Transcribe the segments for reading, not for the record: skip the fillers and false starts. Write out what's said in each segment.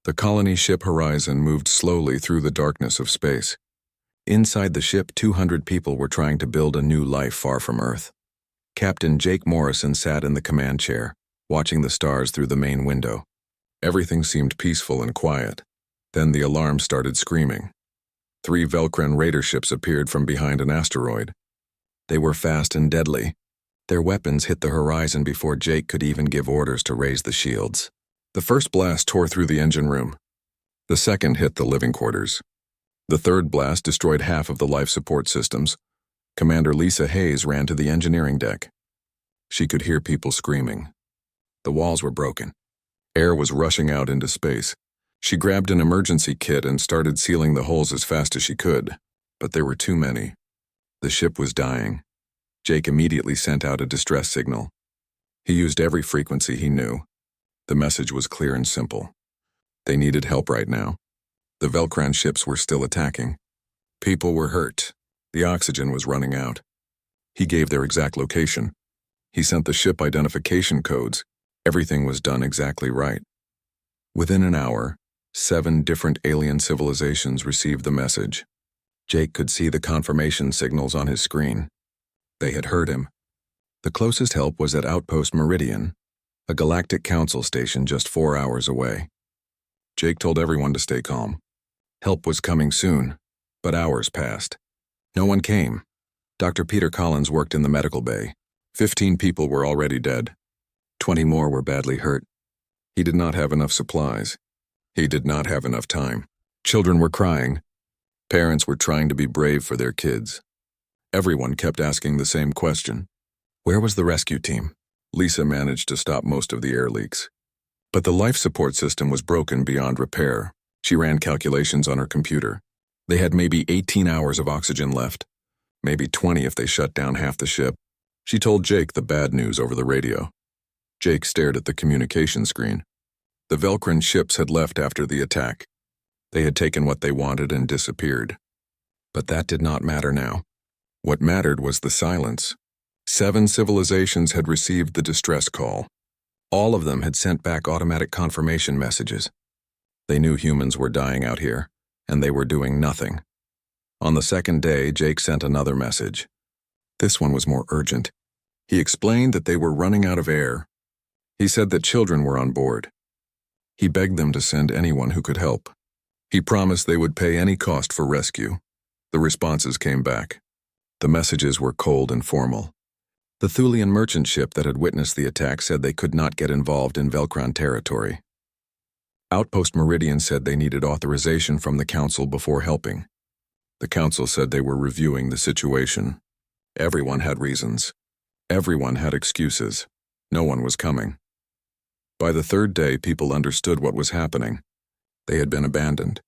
The colony ship Horizon moved slowly through the darkness of space. Inside the ship, 200 people were trying to build a new life far from Earth. Captain Jake Morrison sat in the command chair, watching the stars through the main window. Everything seemed peaceful and quiet. Then the alarm started screaming. 3 Velcran raider ships appeared from behind an asteroid. They were fast and deadly. Their weapons hit the horizon before Jake could even give orders to raise the shields. The first blast tore through the engine room. The second hit the living quarters. The third blast destroyed half of the life support systems. Commander Lisa Hayes ran to the engineering deck. She could hear people screaming. The walls were broken. Air was rushing out into space. She grabbed an emergency kit and started sealing the holes as fast as she could, but there were too many. The ship was dying. Jake immediately sent out a distress signal. He used every frequency he knew. The message was clear and simple. They needed help right now. The Velcran ships were still attacking. People were hurt. The oxygen was running out. He gave their exact location. He sent the ship identification codes. Everything was done exactly right. Within an hour, 7 different alien civilizations received the message. Jake could see the confirmation signals on his screen. They had heard him. The closest help was at Outpost Meridian, a Galactic Council station just 4 hours away. Jake told everyone to stay calm. Help was coming soon, but hours passed. No one came. Dr. Peter Collins worked in the medical bay. 15 people were already dead. 20 more were badly hurt. He did not have enough supplies. He did not have enough time. Children were crying. Parents were trying to be brave for their kids. Everyone kept asking the same question. Where was the rescue team? Lisa managed to stop most of the air leaks. But the life support system was broken beyond repair. She ran calculations on her computer. They had maybe 18 hours of oxygen left. Maybe 20 if they shut down half the ship. She told Jake the bad news over the radio. Jake stared at the communication screen. The Velcran ships had left after the attack. They had taken what they wanted and disappeared. But that did not matter now. What mattered was the silence. 7 civilizations had received the distress call. All of them had sent back automatic confirmation messages. They knew humans were dying out here, and they were doing nothing. On the second day, Jake sent another message. This one was more urgent. He explained that they were running out of air. He said that children were on board. He begged them to send anyone who could help. He promised they would pay any cost for rescue. The responses came back. The messages were cold and formal. The Thulian merchant ship that had witnessed the attack said they could not get involved in Velcran territory. Outpost Meridian said they needed authorization from the Council before helping. The Council said they were reviewing the situation. Everyone had reasons. Everyone had excuses. No one was coming. By the third day, people understood what was happening. They had been abandoned.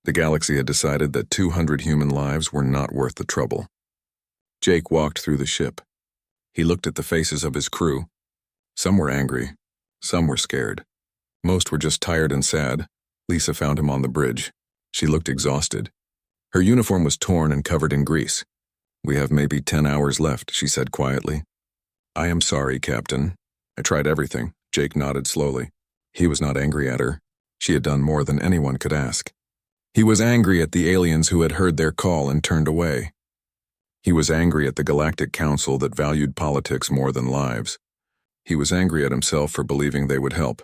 The galaxy had decided that 200 human lives were not worth the trouble. Jake walked through the ship. He looked at the faces of his crew. Some were angry. Some were scared. Most were just tired and sad. Lisa found him on the bridge. She looked exhausted. Her uniform was torn and covered in grease. "We have maybe 10 hours left," she said quietly. "I am sorry, Captain. I tried everything." Jake nodded slowly. He was not angry at her. She had done more than anyone could ask. He was angry at the aliens who had heard their call and turned away. He was angry at the Galactic Council that valued politics more than lives. He was angry at himself for believing they would help.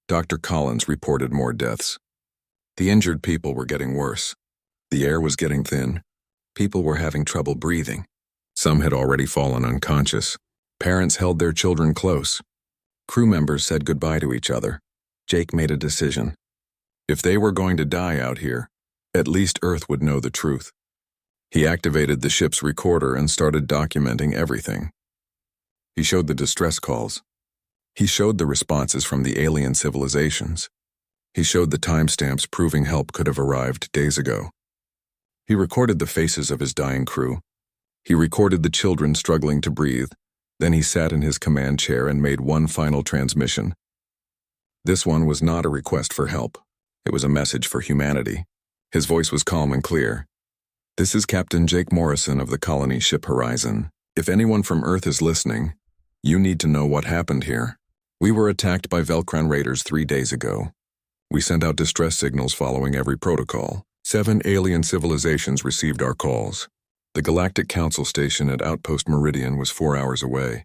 Dr. Collins reported more deaths. The injured people were getting worse. The air was getting thin. People were having trouble breathing. Some had already fallen unconscious. Parents held their children close. Crew members said goodbye to each other. Jake made a decision. If they were going to die out here, at least Earth would know the truth. He activated the ship's recorder and started documenting everything. He showed the distress calls. He showed the responses from the alien civilizations. He showed the timestamps proving help could have arrived days ago. He recorded the faces of his dying crew. He recorded the children struggling to breathe. Then he sat in his command chair and made one final transmission. This one was not a request for help. It was a message for humanity. His voice was calm and clear. "This is Captain Jake Morrison of the colony ship Horizon. If anyone from Earth is listening, you need to know what happened here. We were attacked by Velcran raiders 3 days ago. We sent out distress signals following every protocol. 7 alien civilizations received our calls. The Galactic Council station at Outpost Meridian was 4 hours away.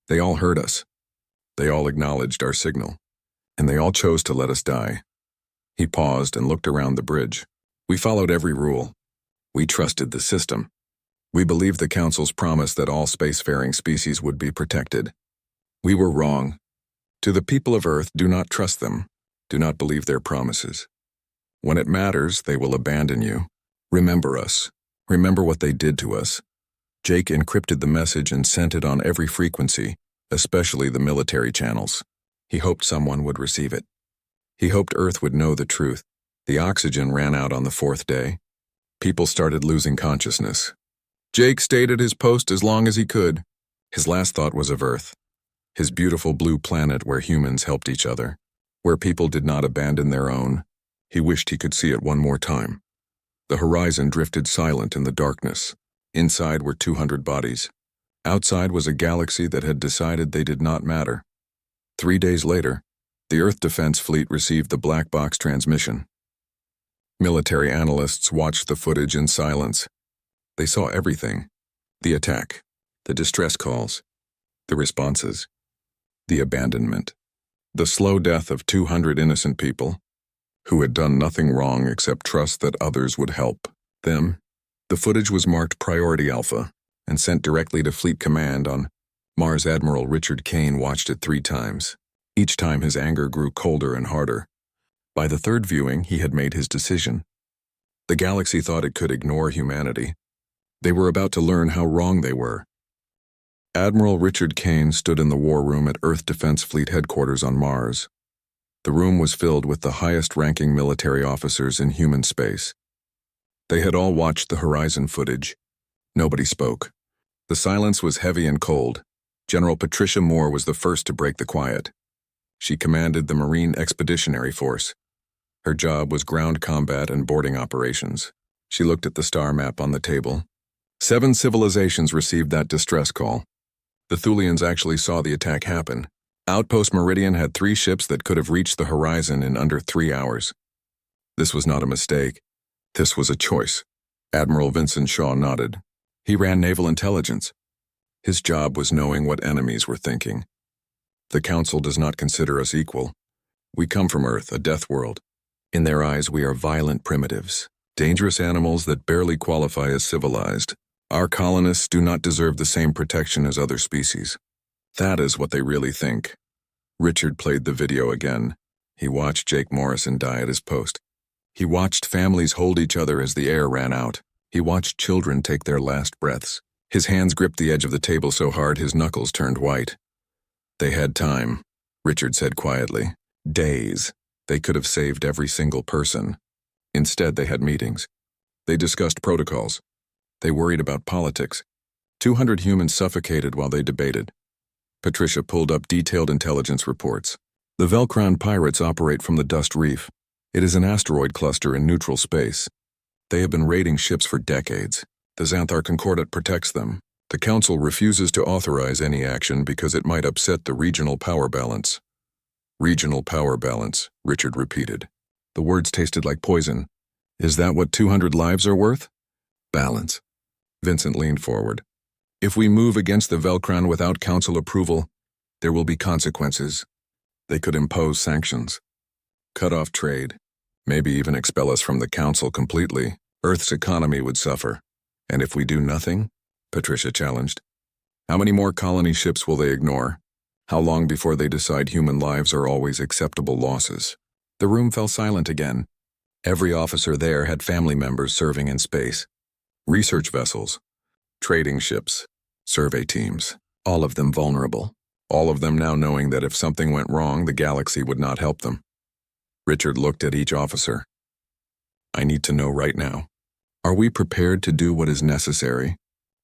They all heard us. They all acknowledged our signal. And they all chose to let us die. He paused and looked around the bridge. We followed every rule. We trusted the system. We believed the Council's promise that all spacefaring species would be protected. We were wrong. To the people of Earth, do not trust them. Do not believe their promises. When it matters, they will abandon you. Remember us. Remember what they did to us. Jake encrypted the message and sent it on every frequency, especially the military channels. He hoped someone would receive it. He hoped Earth would know the truth. The oxygen ran out on the 4th day. People started losing consciousness. Jake stayed at his post as long as he could. His last thought was of Earth, his beautiful blue planet where humans helped each other, where people did not abandon their own. He wished he could see it one more time. The horizon drifted silent in the darkness. Inside were 200 bodies. Outside was a galaxy that had decided they did not matter. 3 days later, the Earth Defense Fleet received the black box transmission. Military analysts watched the footage in silence. They saw everything: the attack, the distress calls, the responses, the abandonment, the slow death of 200 innocent people who had done nothing wrong except trust that others would help them. The footage was marked Priority Alpha and sent directly to Fleet Command on Mars. Admiral Richard Kane watched it 3 times. Each time his anger grew colder and harder. By the 3rd viewing, he had made his decision. The galaxy thought it could ignore humanity. They were about to learn how wrong they were. Admiral Richard Kane stood in the war room at Earth Defense Fleet headquarters on Mars. The room was filled with the highest-ranking military officers in human space. They had all watched the horizon footage. Nobody spoke. The silence was heavy and cold. General Patricia Moore was the first to break the quiet. She commanded the Marine Expeditionary Force. Her job was ground combat and boarding operations. She looked at the star map on the table. 7 civilizations received that distress call. The Thulians actually saw the attack happen. Outpost Meridian had 3 ships that could have reached the horizon in under 3 hours. This was not a mistake. This was a choice. Admiral Vincent Shaw nodded. He ran naval intelligence. His job was knowing what enemies were thinking. The Council does not consider us equal. We come from Earth, a death world. In their eyes, we are violent primitives, dangerous animals that barely qualify as civilized. Our colonists do not deserve the same protection as other species. That is what they really think. Richard played the video again. He watched Jake Morrison die at his post. He watched families hold each other as the air ran out. He watched children take their last breaths. His hands gripped the edge of the table so hard his knuckles turned white. They had time, Richard said quietly. Days. They could have saved every single person. Instead, they had meetings. They discussed protocols. They worried about politics. 200 humans suffocated while they debated. Patricia pulled up detailed intelligence reports. The Velcron pirates operate from the Dust Reef. It is an asteroid cluster in neutral space. They have been raiding ships for decades. The Xanthar Concordat protects them. The Council refuses to authorize any action because it might upset the regional power balance. Regional power balance, Richard repeated. The words tasted like poison. Is that what 200 lives are worth? Balance. Vincent leaned forward. If we move against the Velcron without Council approval, there will be consequences. They could impose sanctions, cut off trade, maybe even expel us from the Council completely. Earth's economy would suffer. And if we do nothing? Patricia challenged. How many more colony ships will they ignore? How long before they decide human lives are always acceptable losses? The room fell silent again. Every officer there had family members serving in space. Research vessels, trading ships, survey teams, all of them vulnerable. All of them now knowing that if something went wrong, the galaxy would not help them. Richard looked at each officer. I need to know right now. Are we prepared to do what is necessary,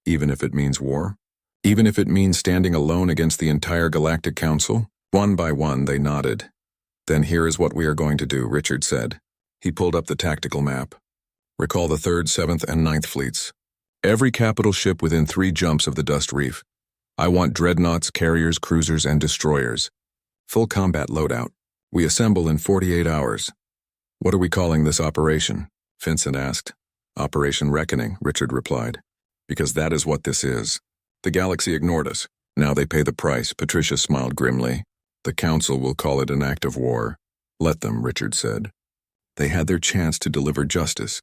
even if it means war? Even if it means standing alone against the entire Galactic Council? One by one, they nodded. Then here is what we are going to do, Richard said. He pulled up the tactical map. Recall the 3rd, 7th, and 9th fleets. Every capital ship within 3 jumps of the Dust Reef. I want dreadnoughts, carriers, cruisers, and destroyers. Full combat loadout. We assemble in 48 hours. What are we calling this operation? Vincent asked. Operation Reckoning, Richard replied. Because that is what this is. The galaxy ignored us. Now they pay the price, Patricia smiled grimly. The Council will call it an act of war. Let them, Richard said. They had their chance to deliver justice.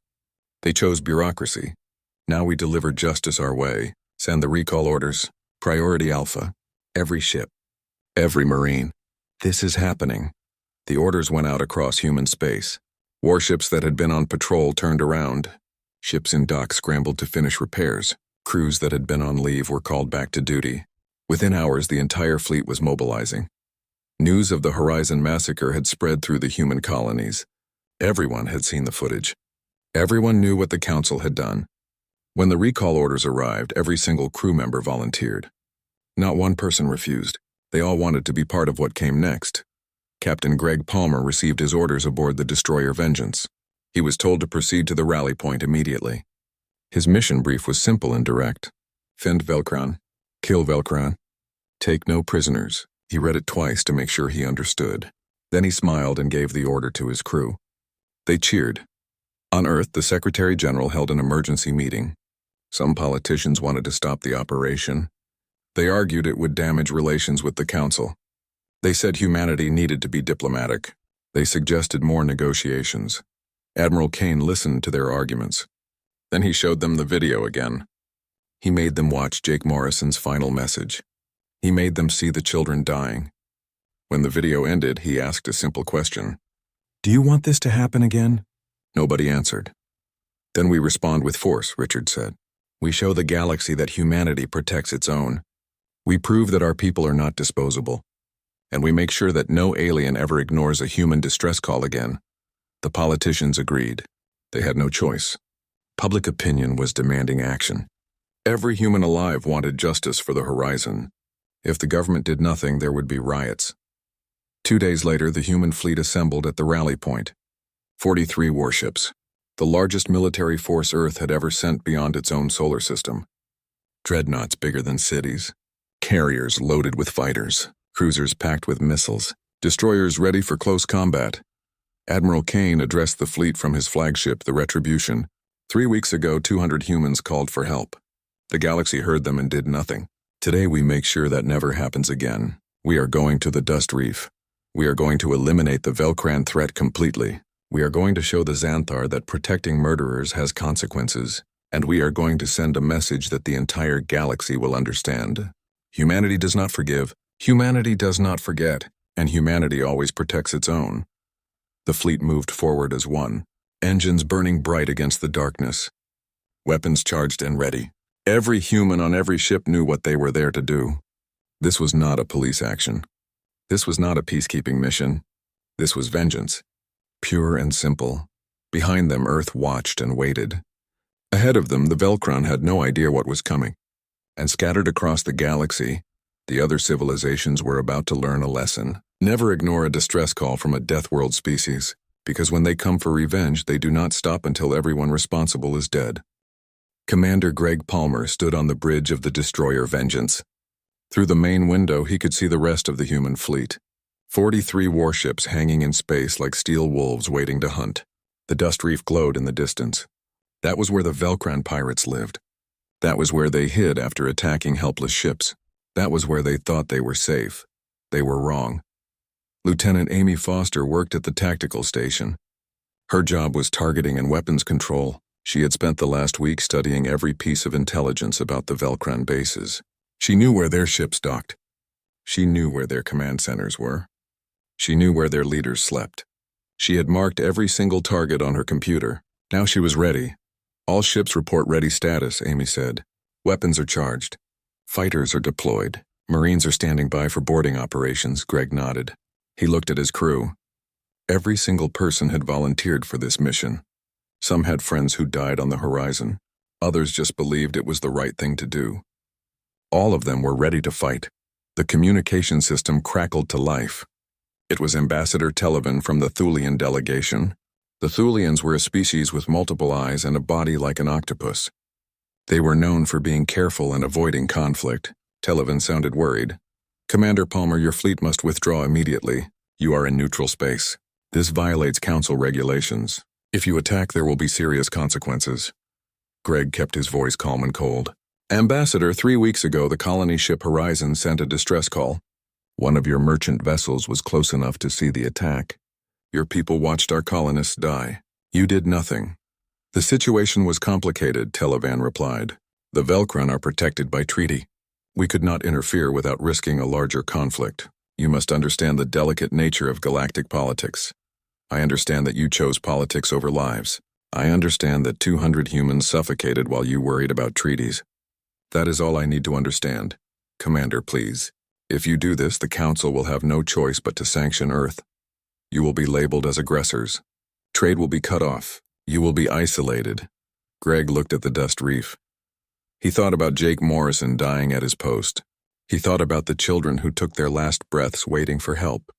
They chose bureaucracy. Now we deliver justice our way. Send the recall orders. Priority Alpha. Every ship. Every Marine. This is happening. The orders went out across human space. Warships that had been on patrol turned around. Ships in dock scrambled to finish repairs. Crews that had been on leave were called back to duty. Within hours, the entire fleet was mobilizing. News of the Horizon massacre had spread through the human colonies. Everyone had seen the footage. Everyone knew what the Council had done. When the recall orders arrived, every single crew member volunteered. Not one person refused. They all wanted to be part of what came next. Captain Greg Palmer received his orders aboard the destroyer Vengeance. He was told to proceed to the rally point immediately. His mission brief was simple and direct. Fend Velcron. Kill Velcron. Take no prisoners. He read it twice to make sure he understood. Then he smiled and gave the order to his crew. They cheered. On Earth, the Secretary General held an emergency meeting. Some politicians wanted to stop the operation. They argued it would damage relations with the Council. They said humanity needed to be diplomatic. They suggested more negotiations. Admiral Kane listened to their arguments. Then he showed them the video again. He made them watch Jake Morrison's final message. He made them see the children dying. When the video ended, he asked a simple question. Do you want this to happen again? Nobody answered. Then we respond with force, Richard said. We show the galaxy that humanity protects its own. We prove that our people are not disposable. And we make sure that no alien ever ignores a human distress call again. The politicians agreed. They had no choice. Public opinion was demanding action. Every human alive wanted justice for the Horizon. If the government did nothing, there would be riots. 2 days later, the human fleet assembled at the rally point. 43 warships, the largest military force Earth had ever sent beyond its own solar system. Dreadnoughts bigger than cities. Carriers loaded with fighters. Cruisers packed with missiles. Destroyers ready for close combat. Admiral Kane addressed the fleet from his flagship, the Retribution. 3 weeks ago, 200 humans called for help. The galaxy heard them and did nothing. Today we make sure that never happens again. We are going to the Dust Reef. We are going to eliminate the Velcran threat completely. We are going to show the Xanthar that protecting murderers has consequences. And we are going to send a message that the entire galaxy will understand. Humanity does not forgive. Humanity does not forget. And humanity always protects its own. The fleet moved forward as one. Engines burning bright against the darkness. Weapons charged and ready. Every human on every ship knew what they were there to do. This was not a police action. This was not a peacekeeping mission. This was vengeance. Pure and simple. Behind them, Earth watched and waited. Ahead of them, the Velcron had no idea what was coming. And scattered across the galaxy, the other civilizations were about to learn a lesson. Never ignore a distress call from a Deathworld species, because when they come for revenge, they do not stop until everyone responsible is dead. Commander Greg Palmer stood on the bridge of the destroyer Vengeance. Through the main window, he could see the rest of the human fleet. 43 warships hanging in space like steel wolves waiting to hunt. The dust reef glowed in the distance. That was where the Velcran pirates lived. That was where they hid after attacking helpless ships. That was where they thought they were safe. They were wrong. Lieutenant Amy Foster worked at the tactical station. Her job was targeting and weapons control. She had spent the last week studying every piece of intelligence about the Velcran bases. She knew where their ships docked. She knew where their command centers were. She knew where their leaders slept. She had marked every single target on her computer. Now she was ready. All ships report ready status, Amy said. Weapons are charged. Fighters are deployed. Marines are standing by for boarding operations, Greg nodded. He looked at his crew. Every single person had volunteered for this mission. Some had friends who died on the Horizon. Others just believed it was the right thing to do. All of them were ready to fight. The communication system crackled to life. It was Ambassador Televan from the Thulian delegation. The Thulians were a species with multiple eyes and a body like an octopus. They were known for being careful and avoiding conflict. Televan sounded worried. Commander Palmer, your fleet must withdraw immediately. You are in neutral space. This violates Council regulations. If you attack, there will be serious consequences. Greg kept his voice calm and cold. Ambassador, 3 weeks ago, the colony ship Horizon sent a distress call. One of your merchant vessels was close enough to see the attack. Your people watched our colonists die. You did nothing. The situation was complicated, Televan replied. The Velcron are protected by treaty. We could not interfere without risking a larger conflict. You must understand the delicate nature of galactic politics. I understand that you chose politics over lives. I understand that 200 humans suffocated while you worried about treaties. That is all I need to understand. Commander, please. If you do this, the Council will have no choice but to sanction Earth. You will be labeled as aggressors. Trade will be cut off. You will be isolated. Greg looked at the dust reef. He thought about Jake Morrison dying at his post. He thought about the children who took their last breaths waiting for help.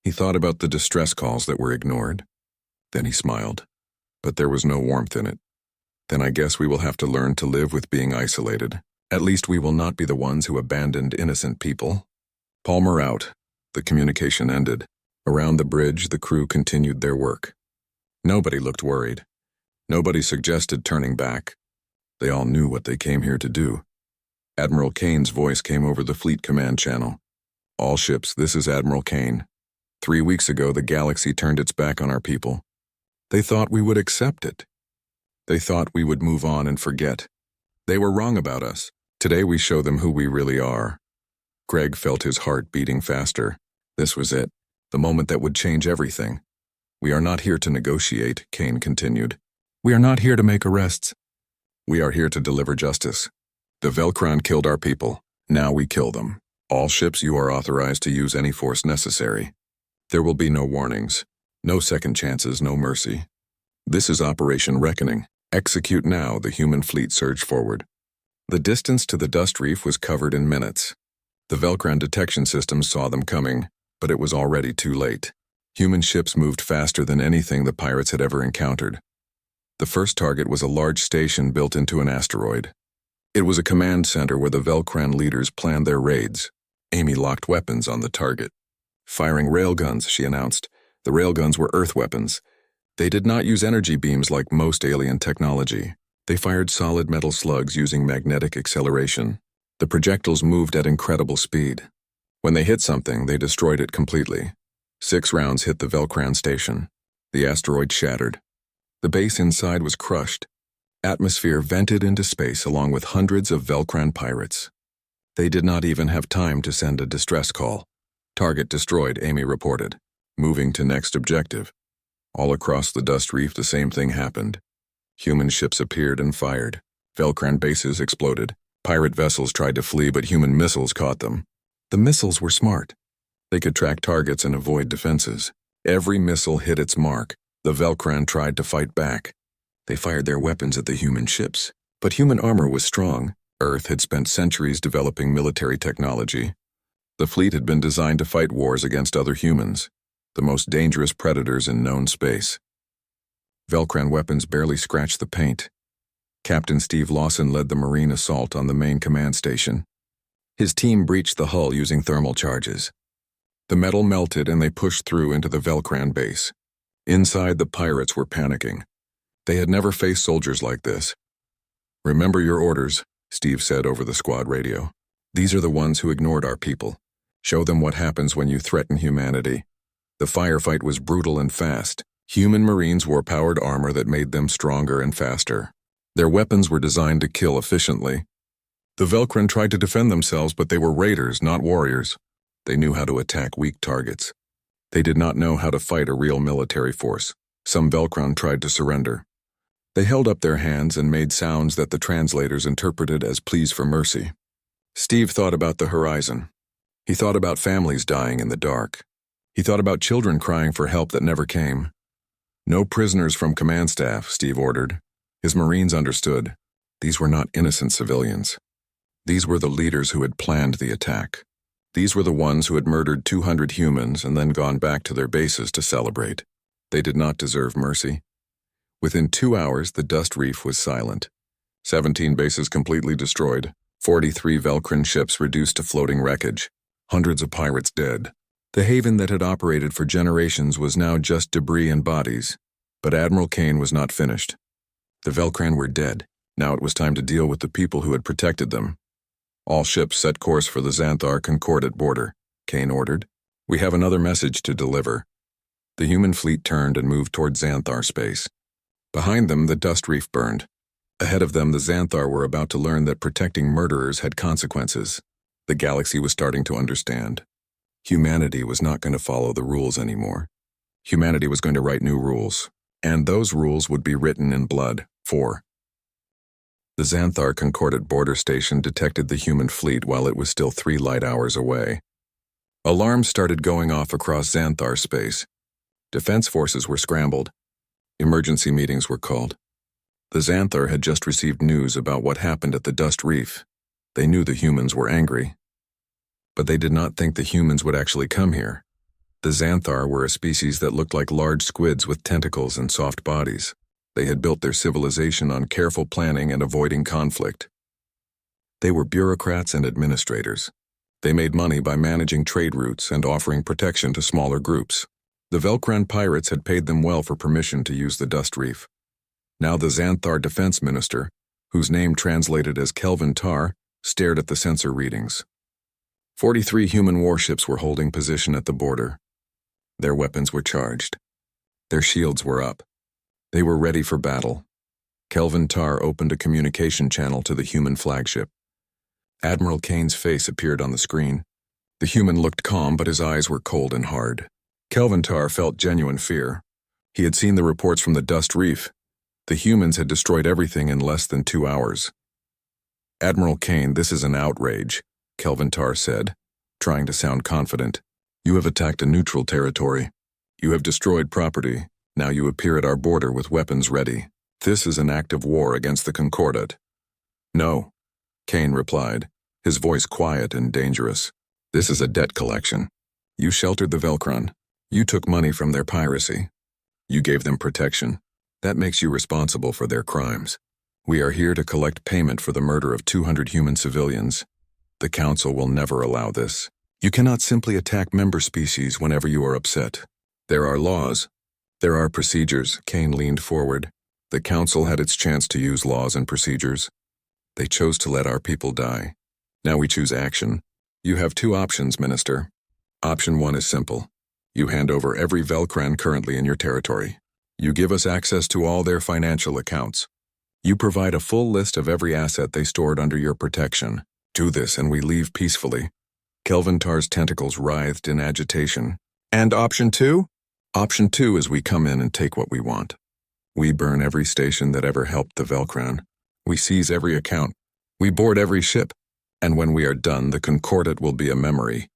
He thought about the distress calls that were ignored. Then he smiled. But there was no warmth in it. Then I guess we will have to learn to live with being isolated. At least we will not be the ones who abandoned innocent people. Palmer out. The communication ended. Around the bridge, the crew continued their work. Nobody looked worried. Nobody suggested turning back. They all knew what they came here to do. Admiral Kane's voice came over the fleet command channel. All ships, this is Admiral Kane. 3 weeks ago, the galaxy turned its back on our people. They thought we would accept it. They thought we would move on and forget. They were wrong about us. Today we show them who we really are. Greg felt his heart beating faster. This was it, the moment that would change everything. We are not here to negotiate, Kane continued. We are not here to make arrests. We are here to deliver justice. The Velcron killed our people. Now we kill them. All ships, you are authorized to use any force necessary. There will be no warnings, no second chances, no mercy. This is Operation Reckoning. Execute now, the human fleet surged forward. The distance to the dust reef was covered in minutes. The Velcron detection systems saw them coming, but it was already too late. Human ships moved faster than anything the pirates had ever encountered. The first target was a large station built into an asteroid. It was a command center where the Velcron leaders planned their raids. Amy locked weapons on the target. Firing railguns, she announced. The railguns were Earth weapons. They did not use energy beams like most alien technology. They fired solid metal slugs using magnetic acceleration. The projectiles moved at incredible speed. When they hit something, they destroyed it completely. 6 rounds hit the Velcron station. The asteroid shattered. The base inside was crushed. Atmosphere vented into space along with hundreds of Velcron pirates. They did not even have time to send a distress call. Target destroyed, Amy reported. Moving to next objective. All across the dust reef, the same thing happened. Human ships appeared and fired. Velcron bases exploded. Pirate vessels tried to flee, but human missiles caught them. The missiles were smart. They could track targets and avoid defenses. Every missile hit its mark. The Velcron tried to fight back. They fired their weapons at the human ships. But human armor was strong. Earth had spent centuries developing military technology. The fleet had been designed to fight wars against other humans, the most dangerous predators in known space. Velcron weapons barely scratched the paint. Captain Steve Lawson led the Marine assault on the main command station. His team breached the hull using thermal charges. The metal melted and they pushed through into the Velcron base. Inside, the pirates were panicking. They had never faced soldiers like this. Remember your orders, Steve said over the squad radio. These are the ones who ignored our people. Show them what happens when you threaten humanity. The firefight was brutal and fast. Human Marines wore powered armor that made them stronger and faster. Their weapons were designed to kill efficiently. The Velcron tried to defend themselves, but they were raiders, not warriors. They knew how to attack weak targets. They did not know how to fight a real military force. Some Velcron tried to surrender. They held up their hands and made sounds that the translators interpreted as pleas for mercy. Steve thought about the horizon. He thought about families dying in the dark. He thought about children crying for help that never came. No prisoners from command staff, Steve ordered. His Marines understood. These were not innocent civilians. These were the leaders who had planned the attack. These were the ones who had murdered 200 humans and then gone back to their bases to celebrate. They did not deserve mercy. Within 2 hours, the dust reef was silent. 17 bases completely destroyed. 43 Velcron ships reduced to floating wreckage. Hundreds of pirates dead. The haven that had operated for generations was now just debris and bodies, but Admiral Kane was not finished. The Velcran were dead. Now it was time to deal with the people who had protected them. All ships set course for the Xanthar Concordat border, Kane ordered. We have another message to deliver. The human fleet turned and moved toward Xanthar space. Behind them, the dust reef burned. Ahead of them, the Xanthar were about to learn that protecting murderers had consequences. The galaxy was starting to understand. Humanity was not going to follow the rules anymore. Humanity was going to write new rules, and those rules would be written in blood. 4. The Xanthar Concordat border station detected the human fleet while it was still 3 light hours away. Alarms started going off across Xanthar space. Defense forces were scrambled. Emergency meetings were called. The Xanthar had just received news about what happened at the Dust Reef. They knew the humans were angry. But they did not think the humans would actually come here. The Xanthar were a species that looked like large squids with tentacles and soft bodies. They had built their civilization on careful planning and avoiding conflict. They were bureaucrats and administrators. They made money by managing trade routes and offering protection to smaller groups. The Velcran pirates had paid them well for permission to use the Dust Reef. Now the Xanthar defense minister, whose name translated as Kelvin Tar, stared at the sensor readings. 43 human warships were holding position at the border. Their weapons were charged. Their shields were up. They were ready for battle. Kelvin Tar opened a communication channel to the human flagship. Admiral Kane's face appeared on the screen. The human looked calm, but his eyes were cold and hard. Kelvin Tar felt genuine fear. He had seen the reports from the Dust Reef. The humans had destroyed everything in less than 2 hours. Admiral Kane, this is an outrage, Kelvin Tar said, trying to sound confident. You have attacked a neutral territory. You have destroyed property. Now you appear at our border with weapons ready. This is an act of war against the Concordat. No, Kane replied, his voice quiet and dangerous. This is a debt collection. You sheltered the Velcran. You took money from their piracy. You gave them protection. That makes you responsible for their crimes. We are here to collect payment for the murder of 200 human civilians. The Council will never allow this. You cannot simply attack member species whenever you are upset. There are laws. There are procedures. Kane leaned forward. The Council had its chance to use laws and procedures. They chose to let our people die. Now we choose action. You have 2 options, Minister. Option 1 is simple. You hand over every Velcran currently in your territory. You give us access to all their financial accounts. You provide a full list of every asset they stored under your protection. Do this and we leave peacefully. Kelvin Tar's tentacles writhed in agitation. And option 2? Option 2 is we come in and take what we want. We burn every station that ever helped the Velcran. We seize every account. We board every ship. And when we are done, the Concordat will be a memory.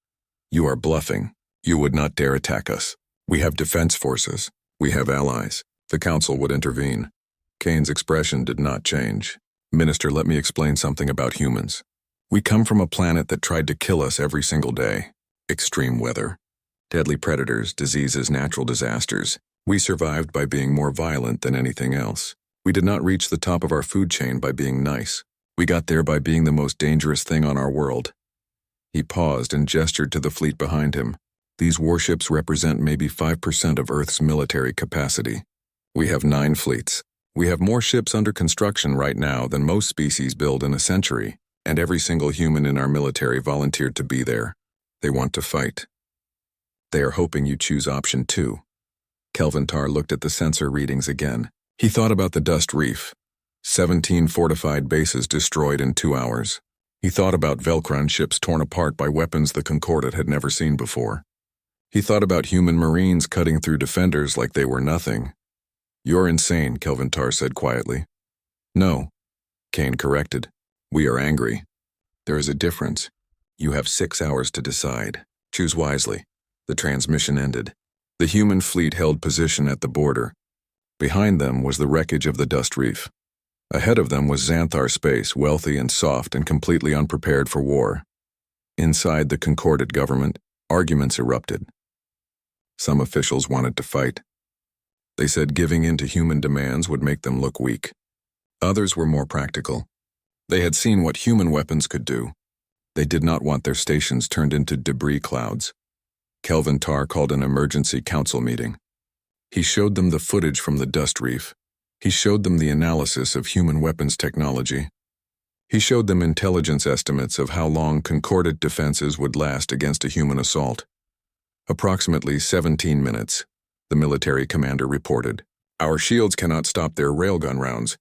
You are bluffing. You would not dare attack us. We have defense forces. We have allies. The Council would intervene. Kane's expression did not change. Minister, let me explain something about humans. We come from a planet that tried to kill us every single day. Extreme weather. Deadly predators, diseases, natural disasters. We survived by being more violent than anything else. We did not reach the top of our food chain by being nice. We got there by being the most dangerous thing on our world. He paused and gestured to the fleet behind him. These warships represent maybe 5% of Earth's military capacity. We have 9 fleets. We have more ships under construction right now than most species build in a century, and every single human in our military volunteered to be there. They want to fight. They are hoping you choose option 2. Kelvin Tar looked at the sensor readings again. He thought about the Dust Reef. 17 fortified bases destroyed in 2 hours. He thought about Velcran ships torn apart by weapons the Concordat had never seen before. He thought about human marines cutting through defenders like they were nothing. You're insane, Kelvin Tar said quietly. No, Kane corrected. We are angry. There is a difference. You have 6 hours to decide. Choose wisely. The transmission ended. The human fleet held position at the border. Behind them was the wreckage of the Dust Reef. Ahead of them was Xanthar space, wealthy and soft and completely unprepared for war. Inside the Concordat government, arguments erupted. Some officials wanted to fight. They said giving in to human demands would make them look weak. Others were more practical. They had seen what human weapons could do. They did not want their stations turned into debris clouds. Kelvin Tarr called an emergency council meeting. He showed them the footage from the dust reef. He showed them the analysis of human weapons technology. He showed them intelligence estimates of how long concordant defenses would last against a human assault. Approximately 17 minutes, the military commander reported. Our shields cannot stop their railgun rounds.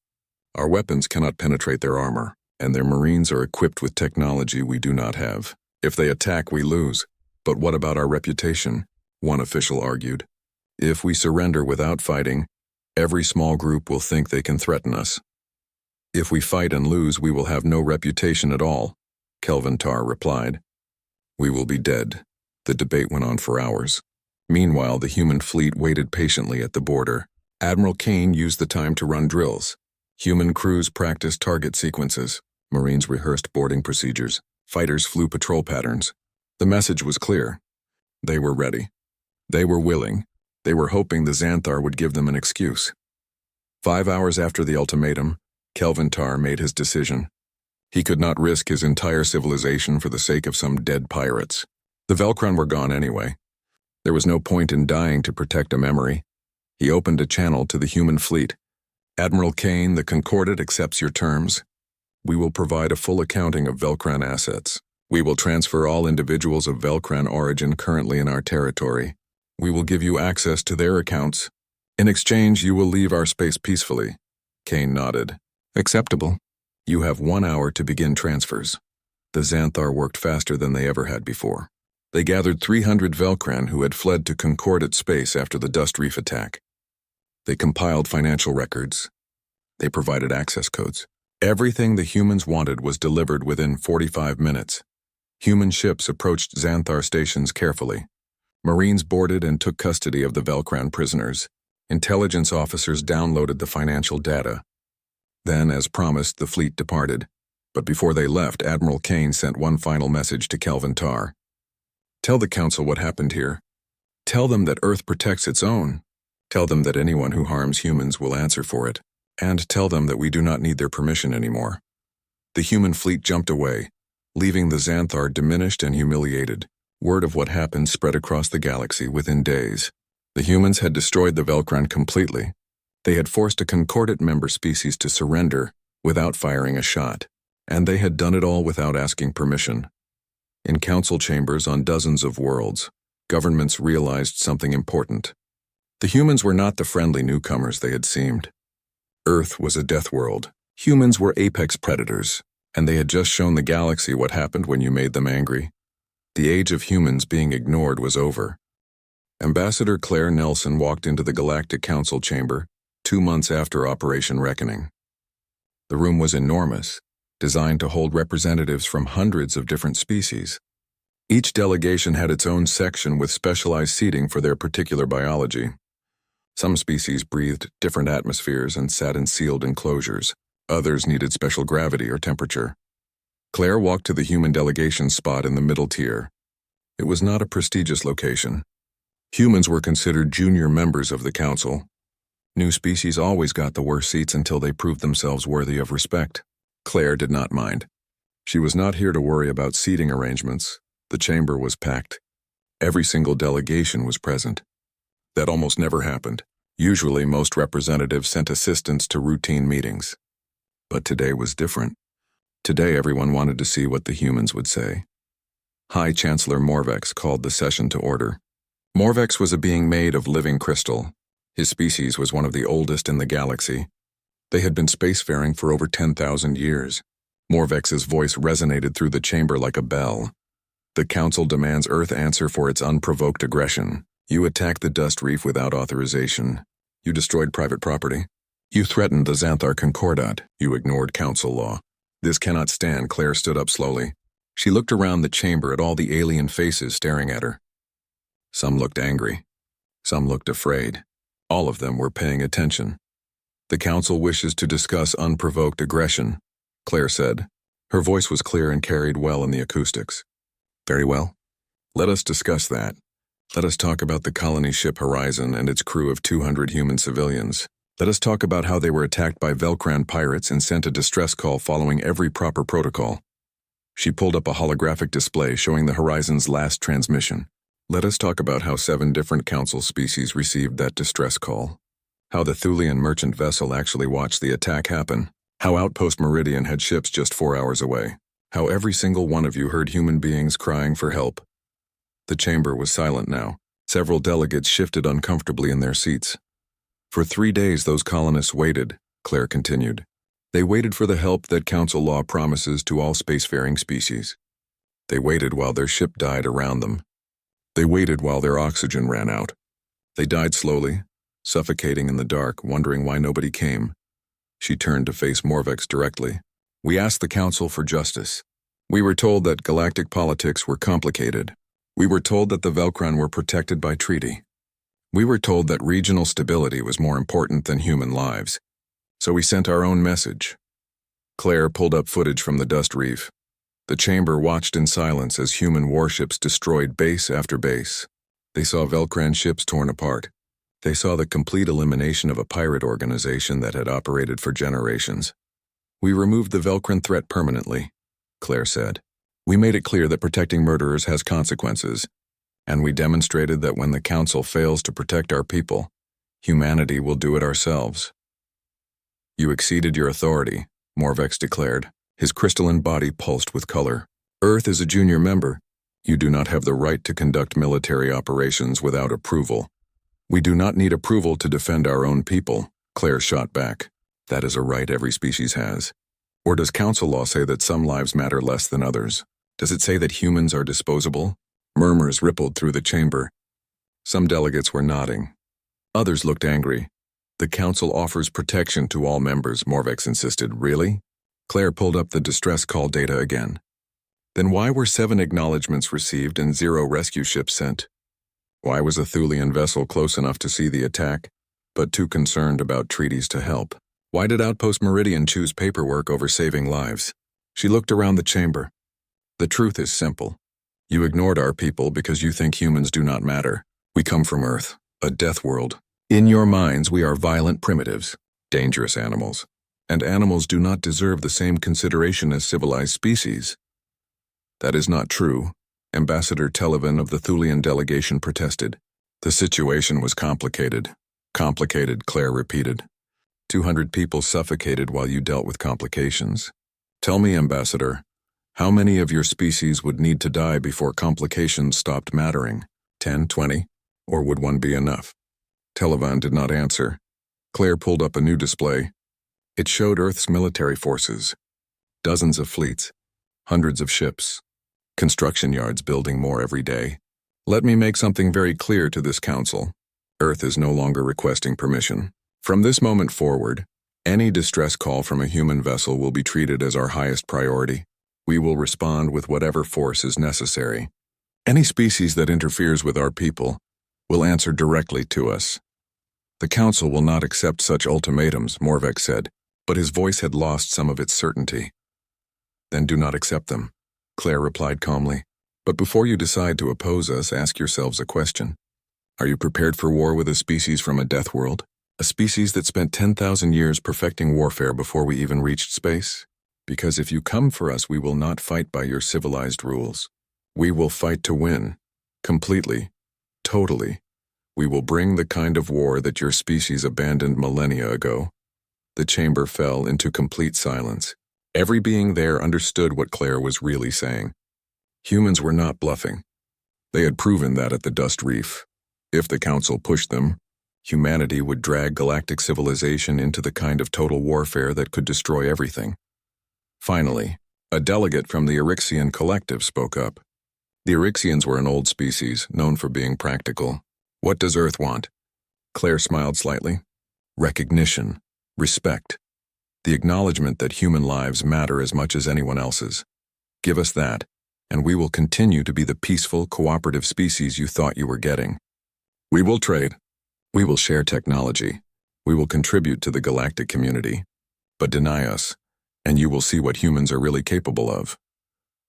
Our weapons cannot penetrate their armor, and their Marines are equipped with technology we do not have. If they attack, we lose. But what about our reputation? One official argued. If we surrender without fighting, every small group will think they can threaten us. If we fight and lose, we will have no reputation at all, Kelvin Tarr replied. We will be dead. The debate went on for hours. Meanwhile, the human fleet waited patiently at the border. Admiral Kane used the time to run drills. Human crews practiced target sequences. Marines rehearsed boarding procedures. Fighters flew patrol patterns. The message was clear. They were ready. They were willing. They were hoping the Xanthar would give them an excuse. 5 hours after the ultimatum, Kelvin Tarr made his decision. He could not risk his entire civilization for the sake of some dead pirates. The Velcron were gone anyway. There was no point in dying to protect a memory. He opened a channel to the human fleet. Admiral Kane, the Concordat accepts your terms. We will provide a full accounting of Velcron assets. We will transfer all individuals of Velcron origin currently in our territory. We will give you access to their accounts. In exchange, you will leave our space peacefully. Kane nodded. Acceptable. You have 1 hour to begin transfers. The Xanthar worked faster than they ever had before. They gathered 300 Velcran who had fled to Concordat space after the dust reef attack. They compiled financial records. They provided access codes. Everything the humans wanted was delivered within 45 minutes. Human ships approached Xanthar stations carefully. Marines boarded and took custody of the Velcran prisoners. Intelligence officers downloaded the financial data. Then, as promised, the fleet departed. But before they left, Admiral Kane sent one final message to Kelvin Tarr. Tell the Council what happened here. Tell them that Earth protects its own. Tell them that anyone who harms humans will answer for it. And tell them that we do not need their permission anymore. The human fleet jumped away, leaving the Xanthar diminished and humiliated. Word of what happened spread across the galaxy within days. The humans had destroyed the Velcron completely. They had forced a Concordat member species to surrender without firing a shot. And they had done it all without asking permission. In council chambers on dozens of worlds, governments realized something important. The humans were not the friendly newcomers they had seemed. Earth was a death world. Humans were apex predators, and they had just shown the galaxy what happened when you made them angry. The age of humans being ignored was over. Ambassador Claire Nelson walked into the Galactic Council chamber 2 months after Operation Reckoning. The room was enormous, designed to hold representatives from hundreds of different species. Each delegation had its own section with specialized seating for their particular biology. Some species breathed different atmospheres and sat in sealed enclosures. Others needed special gravity or temperature. Claire walked to the human delegation spot in the middle tier. It was not a prestigious location. Humans were considered junior members of the council. New species always got the worst seats until they proved themselves worthy of respect. Claire did not mind. She was not here to worry about seating arrangements. The chamber was packed. Every single delegation was present. That almost never happened. Usually, most representatives sent assistants to routine meetings. But today was different. Today, everyone wanted to see what the humans would say. High Chancellor Morvex called the session to order. Morvex was a being made of living crystal. His species was one of the oldest in the galaxy. They had been spacefaring for over 10,000 years. Morvex's voice resonated through the chamber like a bell. The Council demands Earth answer for its unprovoked aggression. You attacked the dust reef without authorization. You destroyed private property. You threatened the Xanthar Concordat. You ignored Council law. This cannot stand. Claire stood up slowly. She looked around the chamber at all the alien faces staring at her. Some looked angry. Some looked afraid. All of them were paying attention. The Council wishes to discuss unprovoked aggression, Claire said. Her voice was clear and carried well in the acoustics. Very well. Let us discuss that. Let us talk about the colony ship Horizon and its crew of 200 human civilians. Let us talk about how they were attacked by Velcran pirates and sent a distress call following every proper protocol. She pulled up a holographic display showing the Horizon's last transmission. Let us talk about how 7 different council species received that distress call. How the Thulian merchant vessel actually watched the attack happen. How Outpost Meridian had ships just 4 hours away. How every single one of you heard human beings crying for help. The chamber was silent now. Several delegates shifted uncomfortably in their seats. For 3 days those colonists waited, Claire continued. They waited for the help that council law promises to all spacefaring species. They waited while their ship died around them. They waited while their oxygen ran out. They died slowly, suffocating in the dark, wondering why nobody came. She turned to face Morvex directly. We asked the council for justice. We were told that galactic politics were complicated. We were told that the Velcron were protected by treaty. We were told that regional stability was more important than human lives. So we sent our own message. Claire pulled up footage from the dust reef. The chamber watched in silence as human warships destroyed base after base. They saw Velcran ships torn apart. They saw the complete elimination of a pirate organization that had operated for generations. We removed the Velcran threat permanently, Claire said. We made it clear that protecting murderers has consequences, and we demonstrated that when the council fails to protect our people, humanity will do it ourselves. You exceeded your authority, Morvex declared. His crystalline body pulsed with color. Earth is a junior member. You do not have the right to conduct military operations without approval. We do not need approval to defend our own people, Claire shot back. That is a right every species has. Or does council law say that some lives matter less than others? Does it say that humans are disposable? Murmurs rippled through the chamber. Some delegates were nodding. Others looked angry. The council offers protection to all members, Morvex insisted. Really? Claire pulled up the distress call data again. Then why were 7 acknowledgements received and 0 rescue ships sent? Why was a Thulian vessel close enough to see the attack, but too concerned about treaties to help? Why did Outpost Meridian choose paperwork over saving lives? She looked around the chamber. The truth is simple. You ignored our people because you think humans do not matter. We come from Earth, a death world. In your minds, we are violent primitives, dangerous animals. And animals do not deserve the same consideration as civilized species. That is not true, Ambassador Televan of the Thulian delegation protested. The situation was complicated. Complicated, Claire repeated. 200 people suffocated while you dealt with complications. Tell me, Ambassador, how many of your species would need to die before complications stopped mattering? 10, 20? Or would one be enough? Televan did not answer. Claire pulled up a new display. It showed Earth's military forces. Dozens of fleets. Hundreds of ships. Construction yards building more every day. Let me make something very clear to this council. Earth is no longer requesting permission. From this moment forward, any distress call from a human vessel will be treated as our highest priority. We will respond with whatever force is necessary. Any species that interferes with our people will answer directly to us. The council will not accept such ultimatums, Morvex said, but his voice had lost some of its certainty. Then do not accept them, Claire replied calmly. But before you decide to oppose us, ask yourselves a question. Are you prepared for war with a species from a death world? A species that spent 10,000 years perfecting warfare before we even reached space? Because if you come for us, we will not fight by your civilized rules. We will fight to win. Completely. Totally. We will bring the kind of war that your species abandoned millennia ago. The chamber fell into complete silence. Every being there understood what Claire was really saying. Humans were not bluffing. They had proven that at the dust reef. If the council pushed them, humanity would drag galactic civilization into the kind of total warfare that could destroy everything. Finally, a delegate from the Eryxian collective spoke up. The Eryxians were an old species, known for being practical. What does Earth want? Claire smiled slightly. Recognition. Respect. The acknowledgement that human lives matter as much as anyone else's. Give us that, and we will continue to be the peaceful, cooperative species you thought you were getting. We will trade. We will share technology. We will contribute to the galactic community. But deny us, and you will see what humans are really capable of.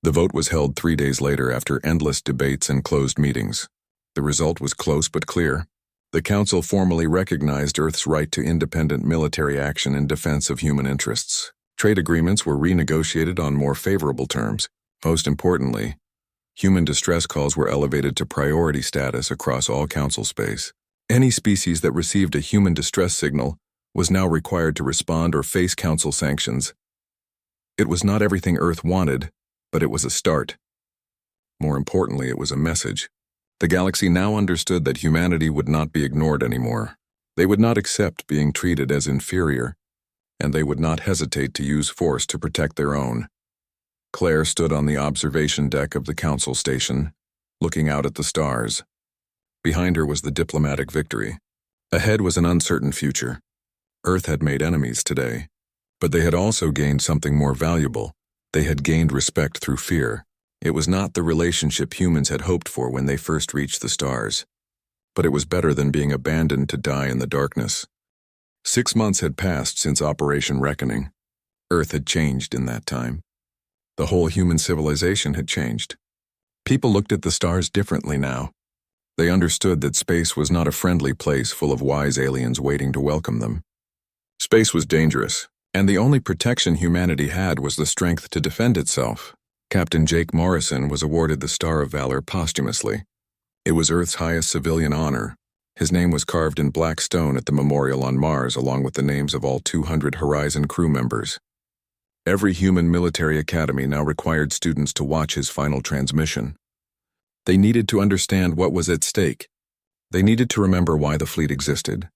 The vote was held 3 days later after endless debates and closed meetings. The result was close but clear. The Council formally recognized Earth's right to independent military action in defense of human interests. Trade agreements were renegotiated on more favorable terms. Most importantly, Human distress calls were elevated to priority status across all Council space. Any species that received a human distress signal was now required to respond or face Council sanctions. It was not everything Earth wanted, but it was a start. More importantly, it was a message. The galaxy now understood that humanity would not be ignored anymore. They would not accept being treated as inferior, and they would not hesitate to use force to protect their own. Claire stood on the observation deck of the Council station, looking out at the stars. Behind her was the diplomatic victory. Ahead was an uncertain future. Earth had made enemies today, but they had also gained something more valuable. They had gained respect through fear. It was not the relationship humans had hoped for when they first reached the stars, but it was better than being abandoned to die in the darkness. 6 months had passed since Operation Reckoning. Earth had changed in that time. The whole human civilization had changed. People looked at the stars differently now. They understood that space was not a friendly place full of wise aliens waiting to welcome them. Space was dangerous, and the only protection humanity had was the strength to defend itself. Captain Jake Morrison was awarded the Star of Valor posthumously. It was Earth's highest civilian honor. His name was carved in black stone at the memorial on Mars, along with the names of all 200 Horizon crew members. Every human military academy now required students to watch his final transmission. They needed to understand what was at stake. They needed to remember why the fleet existed.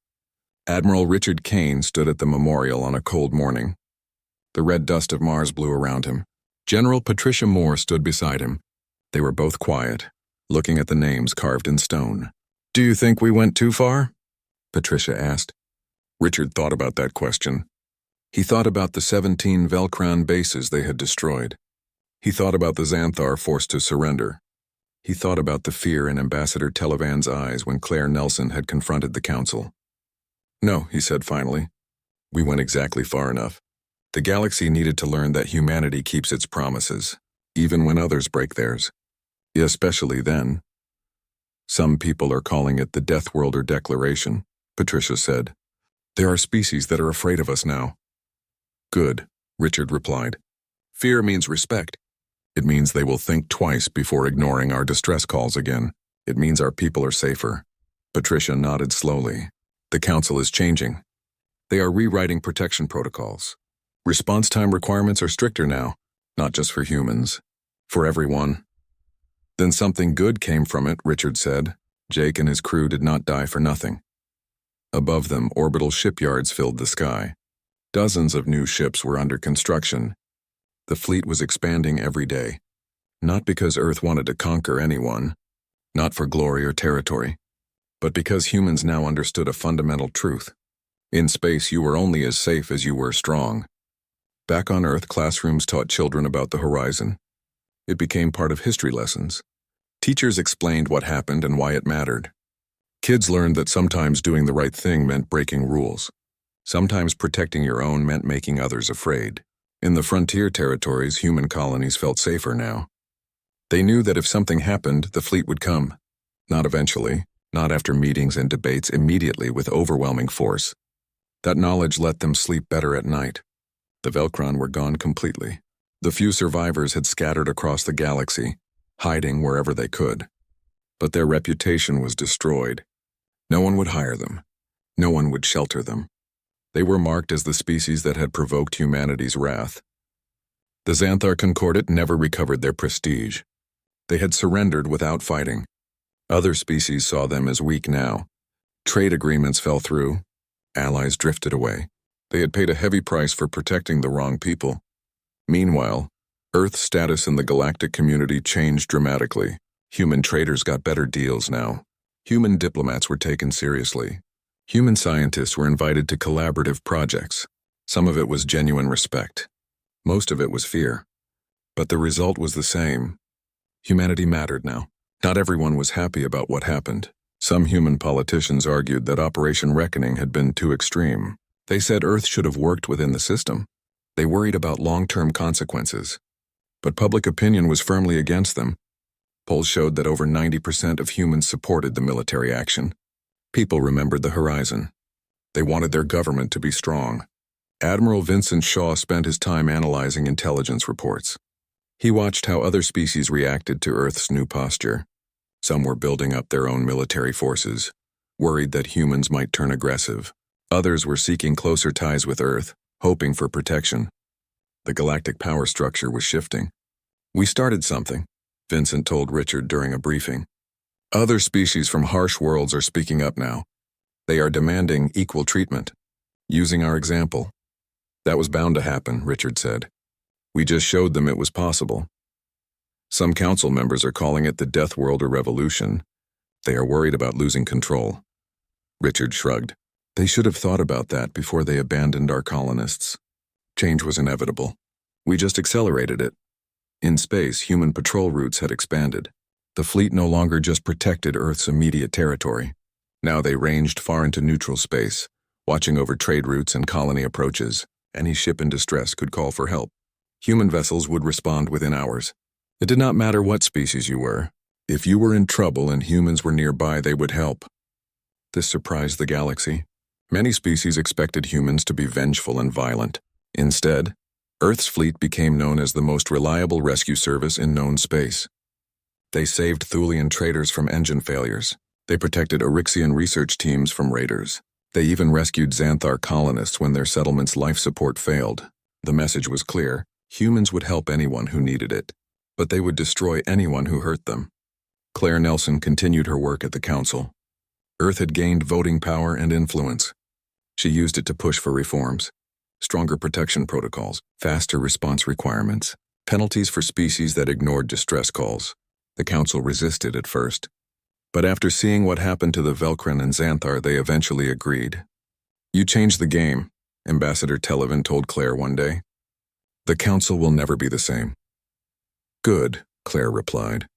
Admiral Richard Kane stood at the memorial on a cold morning. The red dust of Mars blew around him. General Patricia Moore stood beside him. They were both quiet, looking at the names carved in stone. "Do you think we went too far?" Patricia asked. Richard thought about that question. He thought about the 17 Velcron bases they had destroyed. He thought about the Xanthar forced to surrender. He thought about the fear in Ambassador Televan's eyes when Claire Nelson had confronted the Council. "No," he said finally. "We went exactly far enough. The galaxy needed to learn that humanity keeps its promises, even when others break theirs. Especially then." "Some people are calling it the Deathworlder Declaration," Patricia said. "There are species that are afraid of us now." "Good," Richard replied. "Fear means respect. It means they will think twice before ignoring our distress calls again. It means our people are safer." Patricia nodded slowly. "The Council is changing. They are rewriting protection protocols. Response time requirements are stricter now, not just for humans, for everyone." "Then something good came from it," Richard said. "Jake and his crew did not die for nothing." Above them, orbital shipyards filled the sky. Dozens of new ships were under construction. The fleet was expanding every day, not because Earth wanted to conquer anyone, not for glory or territory, but because humans now understood a fundamental truth. In space, you were only as safe as you were strong. Back on Earth, classrooms taught children about the horizon. It became part of history lessons. Teachers explained what happened and why it mattered. Kids learned that sometimes doing the right thing meant breaking rules. Sometimes protecting your own meant making others afraid. In the frontier territories, human colonies felt safer now. They knew that if something happened, the fleet would come. Not eventually, not after meetings and debates, immediately with overwhelming force. That knowledge let them sleep better at night. The Velcron were gone completely. The few survivors had scattered across the galaxy, hiding wherever they could. But their reputation was destroyed. No one would hire them. No one would shelter them. They were marked as the species that had provoked humanity's wrath. The Xanthar Concordat never recovered their prestige. They had surrendered without fighting. Other species saw them as weak now. Trade agreements fell through. Allies drifted away. They had paid a heavy price for protecting the wrong people. Meanwhile, Earth's status in the galactic community changed dramatically. Human traders got better deals now. Human diplomats were taken seriously. Human scientists were invited to collaborative projects. Some of it was genuine respect. Most of it was fear. But the result was the same. Humanity mattered now. Not everyone was happy about what happened. Some human politicians argued that Operation Reckoning had been too extreme. They said Earth should have worked within the system. They worried about long-term consequences. But public opinion was firmly against them. Polls showed that over 90% of humans supported the military action. People remembered the horizon. They wanted their government to be strong. Admiral Vincent Shaw spent his time analyzing intelligence reports. He watched how other species reacted to Earth's new posture. Some were building up their own military forces, worried that humans might turn aggressive. Others were seeking closer ties with Earth, hoping for protection. The galactic power structure was shifting. "We started something," Vincent told Richard during a briefing. "Other species from harsh worlds are speaking up now. They are demanding equal treatment, using our example." "That was bound to happen," Richard said. "We just showed them it was possible." Some council members are calling it the Deathworlder Revolution. They are worried about losing control. Richard shrugged. They should have thought about that before they abandoned our colonists. Change was inevitable. We just accelerated it. In space, human patrol routes had expanded. The fleet no longer just protected Earth's immediate territory. Now they ranged far into neutral space, watching over trade routes and colony approaches. Any ship in distress could call for help. Human vessels would respond within hours. It did not matter what species you were. If you were in trouble and humans were nearby, they would help. This surprised the galaxy. Many species expected humans to be vengeful and violent. Instead, Earth's fleet became known as the most reliable rescue service in known space. They saved Thulian traders from engine failures. They protected Orixian research teams from raiders. They even rescued Xanthar colonists when their settlement's life support failed. The message was clear: humans would help anyone who needed it, but they would destroy anyone who hurt them. Claire Nelson continued her work at the Council. Earth had gained voting power and influence. She used it to push for reforms: stronger protection protocols, faster response requirements, penalties for species that ignored distress calls. The Council resisted at first, but after seeing what happened to the Velcrin and Xanthar, they eventually agreed. "You changed the game," Ambassador Televan told Claire one day. "The Council will never be the same." "Good," Claire replied.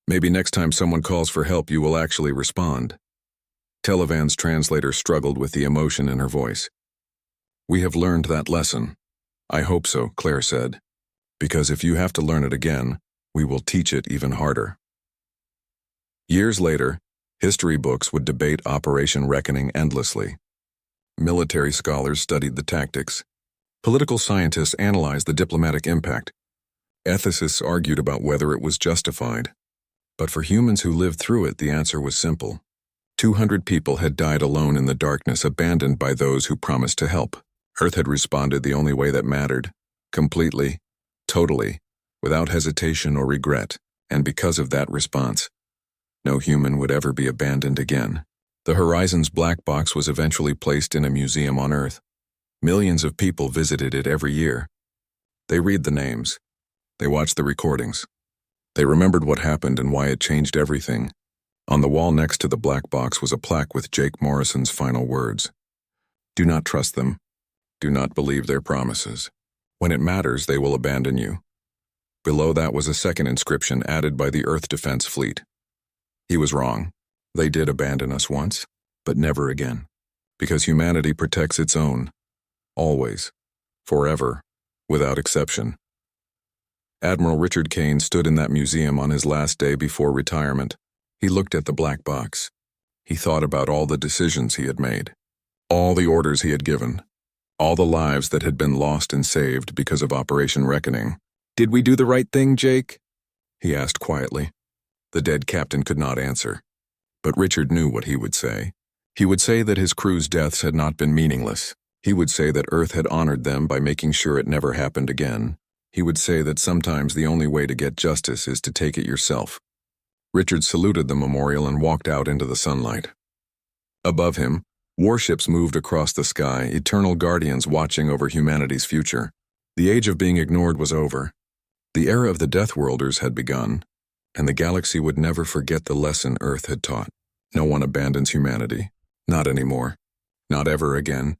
"Maybe next time someone calls for help, you will actually respond." Televan's translator struggled with the emotion in her voice. "We have learned that lesson." "I hope so," Claire said. "Because if you have to learn it again, we will teach it even harder." Years later, history books would debate Operation Reckoning endlessly. Military scholars studied the tactics. Political scientists analyzed the diplomatic impact. Ethicists argued about whether it was justified. But for humans who lived through it, the answer was simple. 200 people had died alone in the darkness, abandoned by those who promised to help. Earth had responded the only way that mattered, completely, totally, without hesitation or regret, and because of that response, no human would ever be abandoned again. The Horizon's black box was eventually placed in a museum on Earth. Millions of people visited it every year. They read the names. They watched the recordings. They remembered what happened and why it changed everything. On the wall next to the black box was a plaque with Jake Morrison's final words. "Do not trust them. Do not believe their promises. When it matters, they will abandon you." Below that was a second inscription added by the Earth Defense Fleet. He was wrong. They did abandon us once, but never again. Because humanity protects its own. Always. Forever. Without exception. Admiral Richard Kane stood in that museum on his last day before retirement. He looked at the black box. He thought about all the decisions he had made, all the orders he had given, all the lives that had been lost and saved because of Operation Reckoning. "Did we do the right thing, Jake?" he asked quietly. The dead captain could not answer, but Richard knew what he would say. He would say that his crew's deaths had not been meaningless. He would say that Earth had honored them by making sure it never happened again. He would say that sometimes the only way to get justice is to take it yourself. Richard saluted the memorial and walked out into the sunlight. Above him, warships moved across the sky, eternal guardians watching over humanity's future. The age of being ignored was over. The era of the Deathworlders had begun, and the galaxy would never forget the lesson Earth had taught. No one abandons humanity. Not anymore. Not ever again.